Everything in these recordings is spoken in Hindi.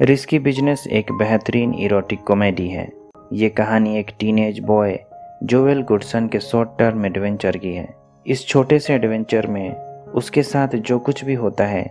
रिस्की बिजनेस एक बेहतरीन इरोटिक कॉमेडी है। ये कहानी एक टीनेज बॉय जोएल गुडसन के शॉर्ट टर्म एडवेंचर की है। इस छोटे से एडवेंचर में उसके साथ जो कुछ भी होता है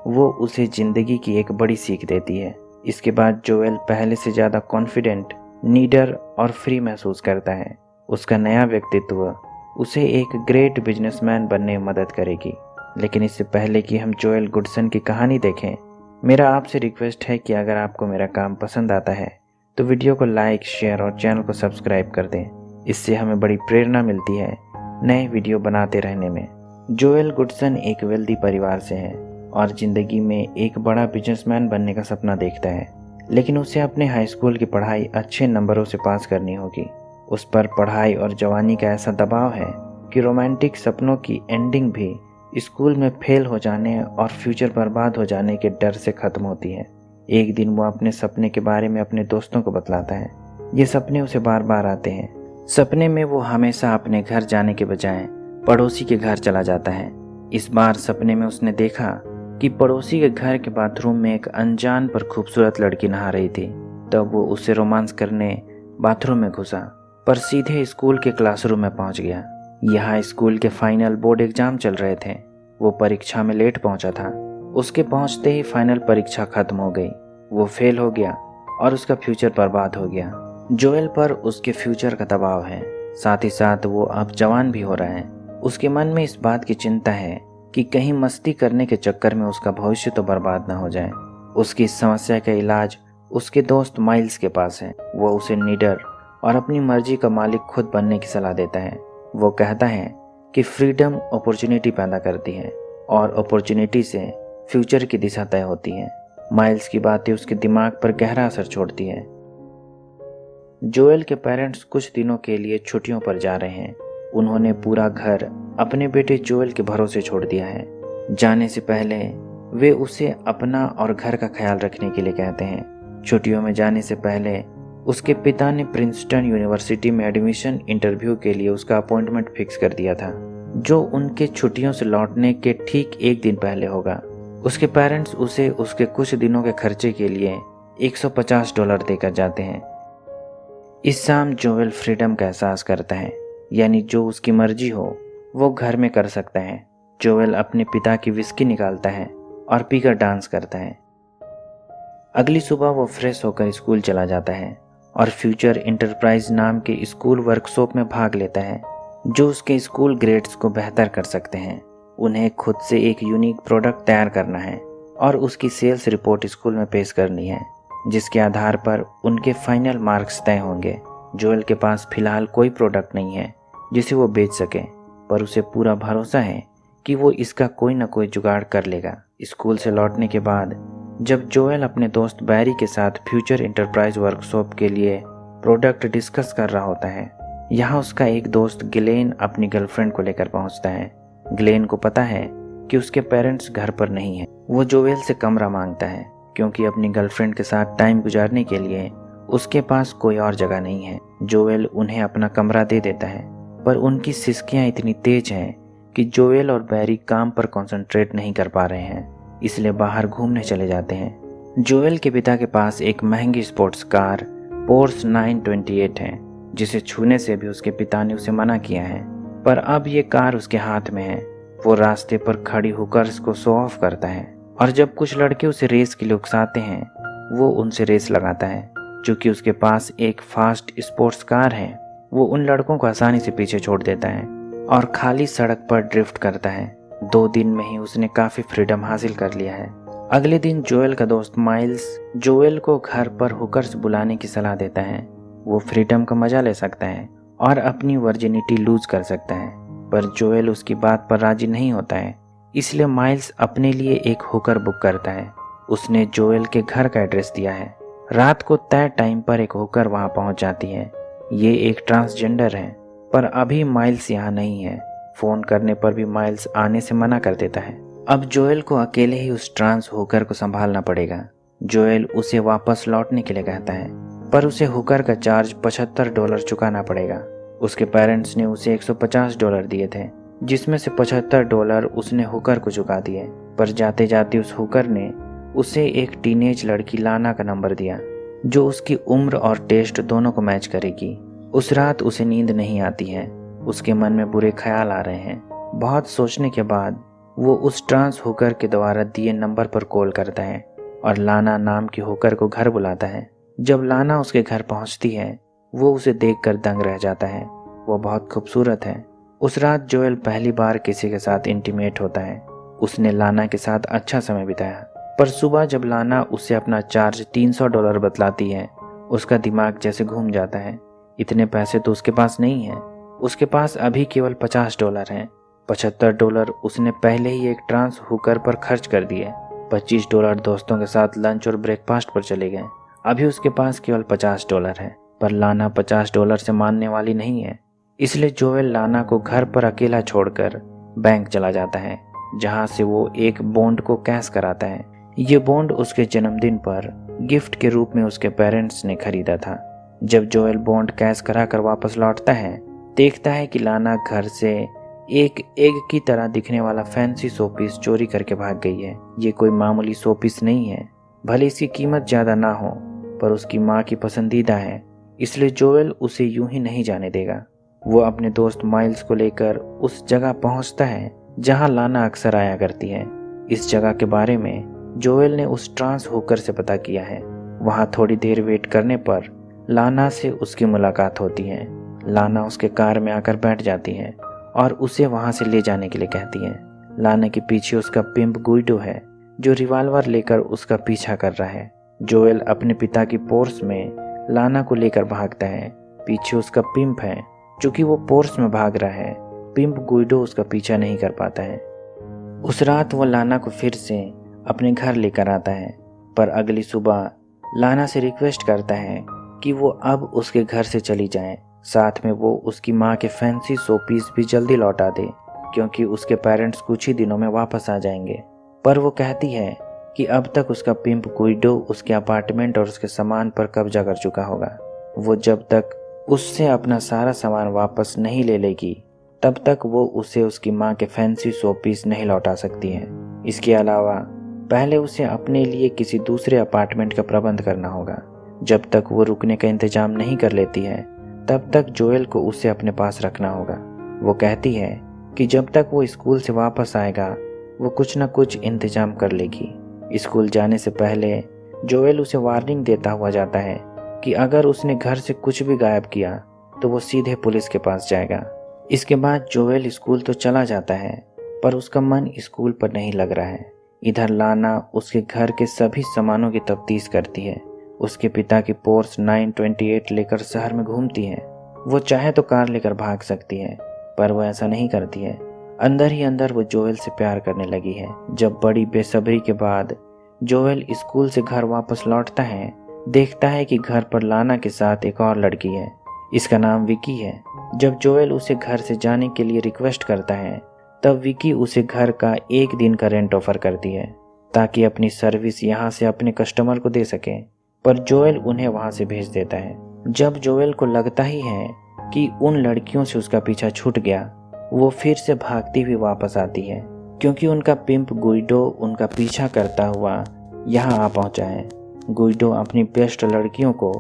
वो उसे जिंदगी की एक बड़ी सीख देती है। इसके बाद जोएल पहले से ज़्यादा कॉन्फिडेंट, नीडर और फ्री महसूस करता है। उसका नया व्यक्तित्व उसे एक ग्रेट बिजनेसमैन बनने में मदद करेगी। लेकिन इससे पहले कि हम जोएल गुडसन की कहानी देखें, मेरा आपसे रिक्वेस्ट है कि अगर आपको मेरा काम पसंद आता है तो वीडियो को लाइक, शेयर और चैनल को सब्सक्राइब कर दें। इससे हमें बड़ी प्रेरणा मिलती है नए वीडियो बनाते रहने में। जोएल गुडसन एक वेल्दी परिवार से है और ज़िंदगी में एक बड़ा बिजनेसमैन बनने का सपना देखता है। लेकिन उसे अपने हाई स्कूल की पढ़ाई अच्छे नंबरों से पास करनी होगी। उस पर पढ़ाई और जवानी का ऐसा दबाव है कि रोमांटिक सपनों की एंडिंग भी स्कूल में फेल हो जाने और फ्यूचर बर्बाद हो जाने के डर से ख़त्म होती है। एक दिन वो अपने सपने के बारे में अपने दोस्तों को बतलाता है। ये सपने उसे बार बार आते हैं। सपने में वो हमेशा अपने घर जाने के बजाय पड़ोसी के घर चला जाता है। इस बार सपने में उसने देखा कि पड़ोसी के घर के बाथरूम में एक अनजान पर खूबसूरत लड़की नहा रही थी। तब वो उससे रोमांस करने बाथरूम में घुसा, पर सीधे स्कूल के क्लासरूम में पहुंच गया। यहाँ स्कूल के फाइनल बोर्ड एग्जाम चल रहे थे। वो परीक्षा में लेट पहुंचा था। उसके पहुंचते ही फाइनल परीक्षा खत्म हो गई। वो फेल हो गया और उसका फ्यूचर बर्बाद हो गया। जोएल पर उसके फ्यूचर का दबाव है, साथ ही साथ वो अब जवान भी हो रहा है। उसके मन में इस बात की चिंता है कि कहीं मस्ती करने के चक्कर में उसका भविष्य तो बर्बाद ना हो जाए। उसकी इस समस्या का इलाज उसके दोस्त माइल्स के पास है। वो उसे निडर और अपनी मर्जी का मालिक खुद बनने की सलाह देता है। वो कहता है कि फ्रीडम अपॉर्चुनिटी पैदा करती है और अपॉर्चुनिटी से फ्यूचर की दिशा तय होती है। माइल्स की बातें उसके दिमाग पर गहरा असर छोड़ती है। जोएल के पेरेंट्स कुछ दिनों के लिए छुट्टियों पर जा रहे हैं। उन्होंने पूरा घर अपने बेटे जोएल के भरोसे छोड़ दिया है। जाने से पहले वे उसे अपना और घर का ख्याल रखने के लिए कहते हैं। छुट्टियों में जाने से पहले उसके पिता ने प्रिंसटन यूनिवर्सिटी में एडमिशन इंटरव्यू के लिए उसका अपॉइंटमेंट फिक्स कर दिया था, जो उनके छुट्टियों से लौटने के ठीक एक दिन पहले होगा। उसके पेरेंट्स उसे उसके कुछ दिनों के खर्चे के लिए $150 देकर जाते हैं। इस शाम जोएल फ्रीडम का एहसास करता है, यानी जो उसकी मर्जी हो वो घर में कर सकता है। जोएल अपने पिता की विस्की निकालता है और पीकर डांस करता है। अगली सुबह वो फ्रेश होकर स्कूल चला जाता है और फ्यूचर इंटरप्राइज नाम के स्कूल वर्कशॉप में भाग लेता है, जो उसके स्कूल ग्रेड्स को बेहतर कर सकते हैं। उन्हें खुद से एक यूनिक प्रोडक्ट तैयार करना है और उसकी सेल्स रिपोर्ट स्कूल में पेश करनी है, जिसके आधार पर उनके फाइनल मार्क्स तय होंगे। जोएल के पास फिलहाल कोई प्रोडक्ट नहीं है जिसे वो बेच सके, पर उसे पूरा भरोसा है कि वो इसका कोई ना कोई जुगाड़ कर लेगा। स्कूल से लौटने के बाद जब जोएल अपने दोस्त बैरी के साथ फ्यूचर इंटरप्राइज वर्कशॉप के लिए प्रोडक्ट डिस्कस कर रहा होता है, यहाँ उसका एक दोस्त ग्लेन अपनी गर्लफ्रेंड को लेकर पहुँचता है। ग्लेन को पता है कि उसके पेरेंट्स घर पर नहीं हैं। वो जोएल से कमरा मांगता है क्योंकि अपनी गर्लफ्रेंड के साथ टाइम गुजारने के लिए उसके पास कोई और जगह नहीं है। जोएल उन्हें अपना कमरा दे देता है, पर उनकी सिसकियाँ इतनी तेज हैं कि जोएल और बैरी काम पर कंसंट्रेट नहीं कर पा रहे हैं, इसलिए बाहर घूमने चले जाते हैं। जोएल के पिता के पास एक महंगी स्पोर्ट्स कार पोर्स 928 है, जिसे छूने से भी उसके पिता ने उसे मना किया है, पर अब ये कार उसके हाथ में है। वो रास्ते पर खड़ी हुकर्स को शो ऑफ करता है और जब कुछ लड़के उसे रेस के लिए उकसाते हैं, वो उनसे रेस लगाता है। चूँकि उसके पास एक फास्ट स्पोर्ट्स कार है, वो उन लड़कों को आसानी से पीछे छोड़ देता है और खाली सड़क पर ड्रिफ्ट करता है। 2 दिन में ही उसने काफ़ी फ्रीडम हासिल कर लिया है। अगले दिन जोएल का दोस्त माइल्स जोएल को घर पर हुकर्स बुलाने की सलाह देता है। वो फ्रीडम का मजा ले सकता है और अपनी वर्जिनिटी लूज कर सकता है, पर जोएल उसकी बात पर राजी नहीं होता है। इसलिए माइल्स अपने लिए एक हुकर बुक करता है। उसने जोएल के घर का एड्रेस दिया है। रात को तय टाइम पर एक हुकर वहाँ पहुँच जाती है। ये एक ट्रांसजेंडर है, पर अभी माइल्स यहाँ नहीं है। फोन करने पर भी माइल्स आने से मना कर देता है। अब जोएल को अकेले ही उस ट्रांस हुकर को संभालना पड़ेगा। जोएल उसे वापस लौटने के लिए कहता है, पर उसे हुकर का चार्ज $75 चुकाना पड़ेगा। उसके पेरेंट्स ने उसे $150 दिए थे, जिसमें से $75 उसने हुकर को चुका दिए। पर जाते जाते उस हुकर ने उसे एक टीनेज लड़की लाना का नंबर दिया जो उसकी उम्र और टेस्ट दोनों को मैच करेगी। उस रात उसे नींद नहीं आती है, उसके मन में बुरे ख्याल आ रहे हैं। बहुत सोचने के बाद वो उस ट्रांस होकर के द्वारा दिए नंबर पर कॉल करता है और लाना नाम की होकर को घर बुलाता है। जब लाना उसके घर पहुंचती है वो उसे देखकर दंग रह जाता है। वो बहुत खूबसूरत है। उस रात जोएल पहली बार किसी के साथ इंटीमेट होता है। उसने लाना के साथ अच्छा समय बिताया, पर सुबह जब लाना उसे अपना चार्ज $300 बतलाती है, उसका दिमाग जैसे घूम जाता है। इतने पैसे तो उसके पास नहीं है। उसके पास अभी केवल $50 हैं। $75 उसने पहले ही एक ट्रांस हुकर पर खर्च कर दिए। $25 दोस्तों के साथ लंच और ब्रेकफास्ट पर चले गए। अभी उसके पास केवल $50 है, पर लाना $50 से मानने वाली नहीं है। इसलिए जोएल लाना को घर पर अकेला छोड़कर बैंक चला जाता है, जहां से वो एक बॉन्ड को कैश कराता है। ये बॉन्ड उसके जन्मदिन पर गिफ्ट के रूप में उसके पेरेंट्स ने खरीदा था। जब जोएल बॉन्ड कैश कराकर वापस लौटता है, देखता है कि लाना घर से एक एग की तरह दिखने वाला फैंसी शोपीस चोरी करके भाग गई है। ये कोई मामूली शोपीस नहीं है, भले इसकी कीमत ज्यादा ना हो, पर उसकी माँ की पसंदीदा है, इसलिए जोएल उसे यूं ही नहीं जाने देगा। वो अपने दोस्त माइल्स को लेकर उस जगह पहुंचता है जहां लाना अक्सर आया करती है। इस जगह के बारे में जोएल ने उस ट्रांस होकर से पता किया है। वहां थोड़ी देर वेट करने पर लाना से उसकी मुलाकात होती है। लाना उसके कार में आकर बैठ जाती है और उसे वहां से ले जाने के लिए कहती है। लाना के पीछे उसका पिंप गुइडो है जो रिवॉल्वर लेकर उसका पीछा कर रहा है। जोएल अपने पिता की पोर्स में लाना को लेकर भागता है। पीछे उसका पिंप है। चूंकि वो पोर्स में भाग रहा है, पिंप गुइडो उसका पीछा नहीं कर पाता है। उस रात वो लाना को फिर से अपने घर लेकर आता है, पर अगली सुबह लाना से रिक्वेस्ट करता है कि वो अब उसके घर से चली जाए। साथ में वो उसकी माँ के फैंसी शोपीस भी जल्दी लौटा दे, क्योंकि उसके पेरेंट्स कुछ ही दिनों में वापस आ जाएंगे। पर वो कहती है कि अब तक उसका पिंप गुइडो उसके अपार्टमेंट और उसके सामान पर कब्जा कर चुका होगा। वो जब तक उससे अपना सारा सामान वापस नहीं ले लेगी, तब तक वो उसे उसकी माँ के फैंसी शोपीस नहीं लौटा सकती है। इसके अलावा पहले उसे अपने लिए किसी दूसरे अपार्टमेंट का प्रबंध करना होगा। जब तक वो रुकने का इंतजाम नहीं कर लेती है, तब तक जोएल को उसे अपने पास रखना होगा। वो कहती है कि जब तक वो स्कूल से वापस आएगा, वो कुछ न कुछ इंतजाम कर लेगी। स्कूल जाने से पहले जोएल उसे वार्निंग देता हुआ जाता है कि अगर उसने घर से कुछ भी गायब किया तो वो सीधे पुलिस के पास जाएगा। इसके बाद जोएल स्कूल तो चला जाता है, पर उसका मन स्कूल पर नहीं लग रहा है। इधर लाना उसके घर के सभी सामानों की तफ्तीश करती है। उसके पिता की पोर्स 928 लेकर शहर में घूमती है। वो चाहे तो कार लेकर भाग सकती है, पर वो ऐसा नहीं करती है। अंदर ही अंदर वो जोएल से प्यार करने लगी है। जब बड़ी बेसब्री के बाद जोएल स्कूल से घर वापस लौटता है, देखता है कि घर पर लाना के साथ एक और लड़की है। इसका नाम विकी है। जब जोएल उसे घर से जाने के लिए रिक्वेस्ट करता है, तब विकी उसे घर का एक दिन का रेंट ऑफर करती है ताकि अपनी सर्विस यहाँ से अपने कस्टमर को दे सके, पर जोएल उन्हें वहाँ से भेज देता है। जब जोएल को लगता ही है कि उन लड़कियों से उसका पीछा छूट गया, वो फिर से भागती हुई वापस आती है, क्योंकि उनका पिंप गुइडो उनका पीछा करता हुआ यहाँ आ पहुँचा है। गुइडो अपनी बेस्ट लड़कियों को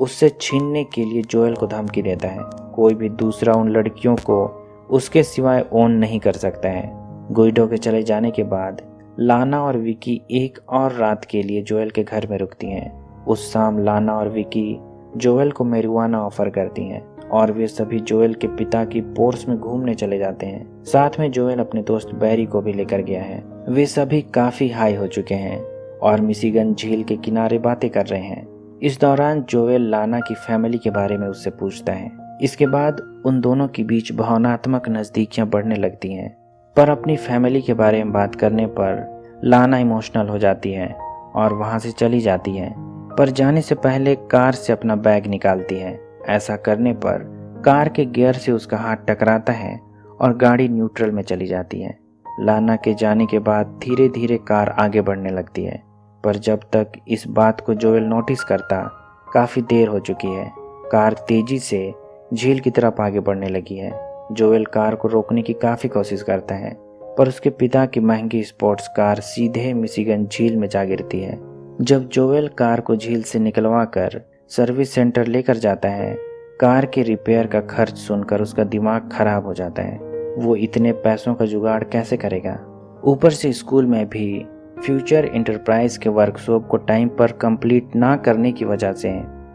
उससे छीनने के लिए जोएल को धमकी देता है। कोई भी दूसरा उन लड़कियों को उसके सिवाय ओन नहीं कर सकता है। गुइडो के चले जाने के बाद लाना और विकी एक और रात के लिए जोएल के घर में रुकती हैं। उस शाम लाना और विकी जोएल को मैरिजुआना ऑफर करती हैं और वे सभी जोएल के पिता की पोर्स में घूमने चले जाते हैं। साथ में जोएल अपने दोस्त बैरी को भी लेकर गया है। वे सभी काफी हाई हो चुके हैं और मिशिगन झील के किनारे बातें कर रहे हैं। इस दौरान जोएल लाना की फैमिली के बारे में उससे पूछता है। इसके बाद उन दोनों के बीच भावनात्मक नजदीकियां बढ़ने लगती हैं, पर अपनी फैमिली के बारे में बात करने पर लाना इमोशनल हो जाती है और वहां से चली जाती है। पर जाने से पहले कार से अपना बैग निकालती है। ऐसा करने पर कार के गियर से उसका हाथ टकराता है और गाड़ी न्यूट्रल में चली जाती है। लाना के जाने के बाद धीरे धीरे कार आगे बढ़ने लगती है, पर जब तक इस बात को जोएल नोटिस करता, काफी देर हो चुकी है। कार तेजी से झील की तरफ आगे बढ़ने लगी है। जोएल कार को रोकने की काफी कोशिश करता है, पर उसके पिता की महंगी स्पोर्ट्स कार सीधे मिशिगन झील में जा गिरती है। जब जोएल कार को झील से निकलवा कर सर्विस सेंटर लेकर जाता है, कार के रिपेयर का खर्च सुनकर उसका दिमाग खराब हो जाता है। वो इतने पैसों का जुगाड़ कैसे करेगा? ऊपर से स्कूल में भी फ्यूचर इंटरप्राइज के वर्कशॉप को टाइम पर कंप्लीट ना करने की वजह से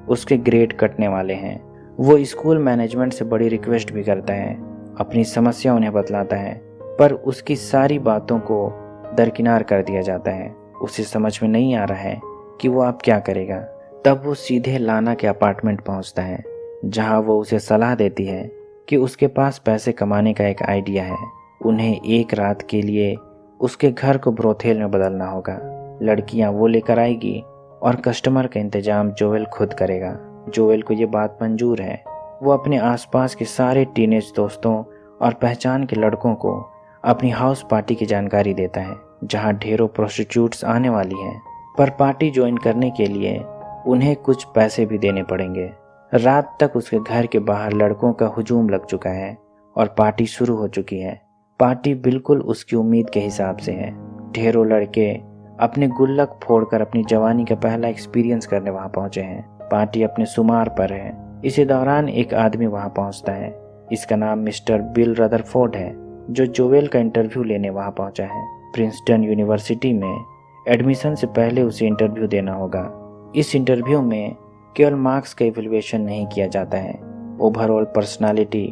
उसके ग्रेड कटने वाले हैं। वो स्कूल मैनेजमेंट से बड़ी रिक्वेस्ट भी करता है, अपनी समस्या उन्हें बतलाता है, पर उसकी सारी बातों को दरकिनार कर दिया जाता है। उसे समझ में नहीं आ रहा है कि वो अब क्या करेगा। तब वो सीधे लाना के अपार्टमेंट पहुंचता है, जहां वो उसे सलाह देती है कि उसके पास पैसे कमाने का एक आइडिया है। उन्हें एक रात के लिए उसके घर को ब्रोथेल में बदलना होगा। लड़कियां वो लेकर आएगी और कस्टमर का इंतजाम जोएल खुद करेगा। जोएल को ये बात मंजूर है। वो अपने आसपास के सारे टीनेज दोस्तों और पहचान के लड़कों को अपनी हाउस पार्टी की जानकारी देता है, जहां ढेरों प्रोस्टिट्यूट्स आने वाली हैं। पर पार्टी ज्वाइन करने के लिए उन्हें कुछ पैसे भी देने पड़ेंगे। रात तक उसके घर के बाहर लड़कों का हुजूम लग चुका है और पार्टी शुरू हो चुकी है। पार्टी बिल्कुल उसकी उम्मीद के हिसाब से है। ढेरों लड़के अपने गुल्लक फोड़कर अपनी जवानी का पहला एक्सपीरियंस करने वहां पहुंचे हैं। पार्टी अपने शुमार पर है। इसी दौरान एक आदमी वहां पहुंचता है। इसका नाम मिस्टर बिल रदरफोर्ड है, जो जोएल का इंटरव्यू लेने वहां पहुंचा है। प्रिंसटन यूनिवर्सिटी में एडमिशन से पहले उसे इंटरव्यू देना होगा। इस इंटरव्यू में केवल मार्क्स का इवैल्यूएशन नहीं किया जाता है, ओवरऑल पर्सनालिटी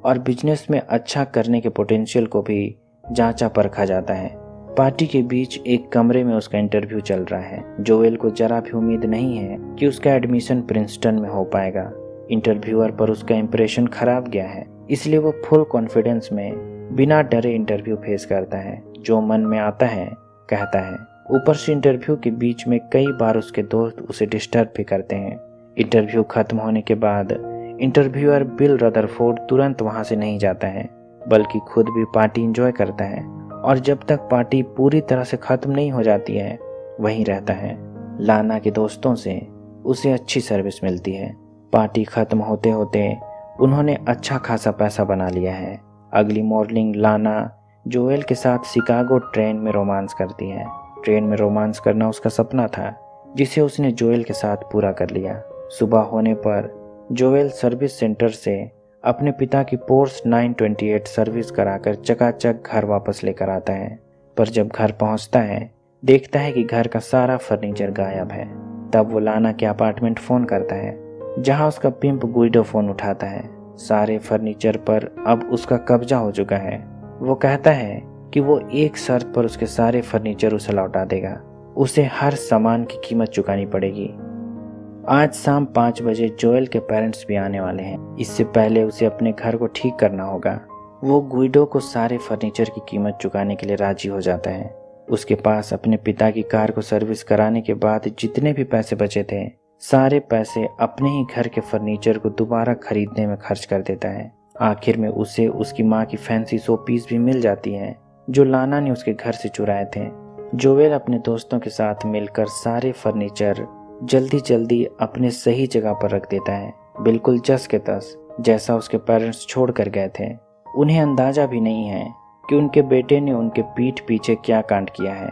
और बिजनेस में अच्छा करने के पोटेंशियल को भी जांचा परखा जाता है। पार्टी के बीच एक कमरे में उसका इंटरव्यू चल रहा है। जोएल को जरा भी उम्मीद नहीं है कि उसका एडमिशन प्रिंसटन में हो पाएगा। इंटरव्यूअर पर उसका इंप्रेशन खराब गया है, इसलिए वो फुल कॉन्फिडेंस में बिना डरे इंटरव्यू फेस करता है। जो मन में आता है कहता है। ऊपर से इंटरव्यू के बीच में कई बार उसके दोस्त उसे डिस्टर्ब भी करते हैं। इंटरव्यू खत्म होने के बाद इंटरव्यूअर बिल रदरफोर्ड तुरंत वहां से नहीं जाता है, बल्कि खुद भी पार्टी एंजॉय करता है और जब तक पार्टी पूरी तरह से खत्म नहीं हो जाती है वहीं रहता है। लाना के दोस्तों से उसे अच्छी सर्विस मिलती है। पार्टी खत्म होते होते उन्होंने अच्छा खासा पैसा बना लिया है। अगली मॉर्निंग लाना जोएल के साथ शिकागो ट्रेन में रोमांस करती है। ट्रेन में रोमांस करना उसका सपना था, जिसे उसने जोएल के साथ पूरा कर लिया। सुबह होने पर जोएल सर्विस सेंटर से अपने पिता की पोर्स 928 सर्विस कराकर चकाचक घर वापस लेकर आता है। पर जब घर पहुंचता है, देखता है कि घर का सारा फर्नीचर गायब है। तब वो लाना के अपार्टमेंट फोन करता है, जहां उसका पिंप गुइडो फोन उठाता है। सारे फर्नीचर पर अब उसका कब्जा हो चुका है। वो कहता है कि वो एक शर्त पर उसके सारे फर्नीचर उसे लौटा देगा। उसे हर सामान की कीमत चुकानी पड़ेगी। आज शाम 5 बजे जोएल के पेरेंट्स भी आने वाले हैं। इससे पहले उसे अपने घर को ठीक करना होगा। वो गुइडो को सारे फर्नीचर की कीमत चुकाने के लिए राजी हो जाता है। उसके पास अपने पिता की कार को सर्विस कराने के बाद जितने भी पैसे बचे थे, सारे पैसे अपने ही घर के फर्नीचर को दोबारा खरीदने में खर्च कर देता है। आखिर में उसे उसकी माँ की फैंसी शो पीस भी मिल जाती है, जो लाना ने उसके घर से चुराए थे। जोएल अपने दोस्तों के साथ मिलकर सारे फर्नीचर जल्दी जल्दी अपने सही जगह पर रख देता है, बिल्कुल जस के तस जैसा उसके पेरेंट्स छोड़ कर गए थे। उन्हें अंदाजा भी नहीं है कि उनके बेटे ने उनके पीठ पीछे क्या कांड किया है,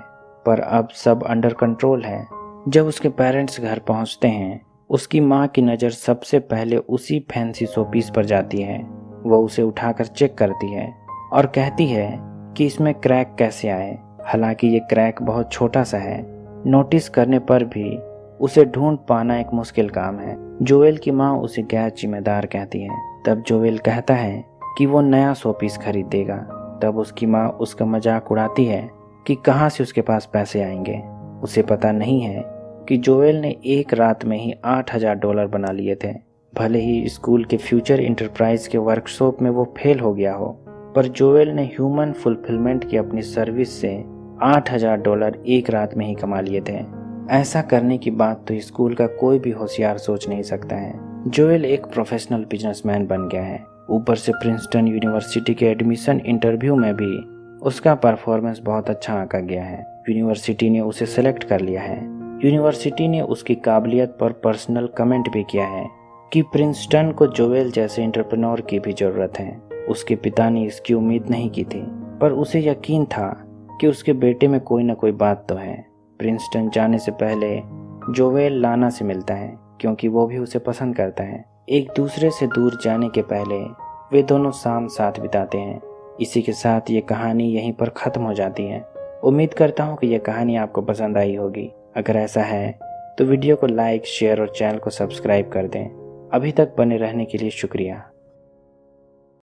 पर अब सब अंडर कंट्रोल है। जब उसके पेरेंट्स घर पहुंचते हैं, उसकी माँ की नज़र सबसे पहले उसी फैंसी शोपीस पर जाती है। वह उसे उठाकर चेक करती है और कहती है कि इसमें क्रैक कैसे आए। हालांकि ये क्रैक बहुत छोटा सा है, नोटिस करने पर भी उसे ढूंढ पाना एक मुश्किल काम है। जोएल की माँ उसे गैर जिम्मेदार कहती है। तब जोएल कहता है कि वो नया शोपीस खरीद देगा। तब उसकी माँ उसका मजाक उड़ाती है कि कहाँ से उसके पास पैसे आएंगे। उसे पता नहीं है कि जोएल ने एक रात में ही $8,000 बना लिए थे। भले ही स्कूल के फ्यूचर इंटरप्राइज के वर्कशॉप में वो फेल हो गया हो, पर जोएल ने ह्यूमन फुलफिलमेंट की अपनी सर्विस से $8,000 एक रात में ही कमा लिए थे। ऐसा करने की बात तो स्कूल का कोई भी होशियार सोच नहीं सकता है। जोएल एक प्रोफेशनल बिजनेसमैन बन गया है। ऊपर से प्रिंसटन यूनिवर्सिटी के एडमिशन इंटरव्यू में भी उसका परफॉर्मेंस बहुत अच्छा आंका गया है। यूनिवर्सिटी ने उसे सेलेक्ट कर लिया है। यूनिवर्सिटी ने उसकी काबिलियत पर पर्सनल कमेंट भी किया है कि प्रिंसटन को जोएल जैसे एंटरप्रेन्योर की भी जरूरत है। उसके पिता ने इसकी उम्मीद नहीं की थी, पर उसे यकीन था कि उसके बेटे में कोई ना कोई बात तो है। प्रिंसटन जाने से पहले जोवेल लाना से मिलता है क्योंकि वो भी उसे पसंद करता है। एक दूसरे से दूर जाने के पहले वे दोनों शाम साथ बिताते हैं। इसी के साथ ये कहानी यहीं पर ख़त्म हो जाती है। उम्मीद करता हूँ कि यह कहानी आपको पसंद आई होगी। अगर ऐसा है तो वीडियो को लाइक, शेयर और चैनल को सब्सक्राइब कर दें। अभी तक बने रहने के लिए शुक्रिया।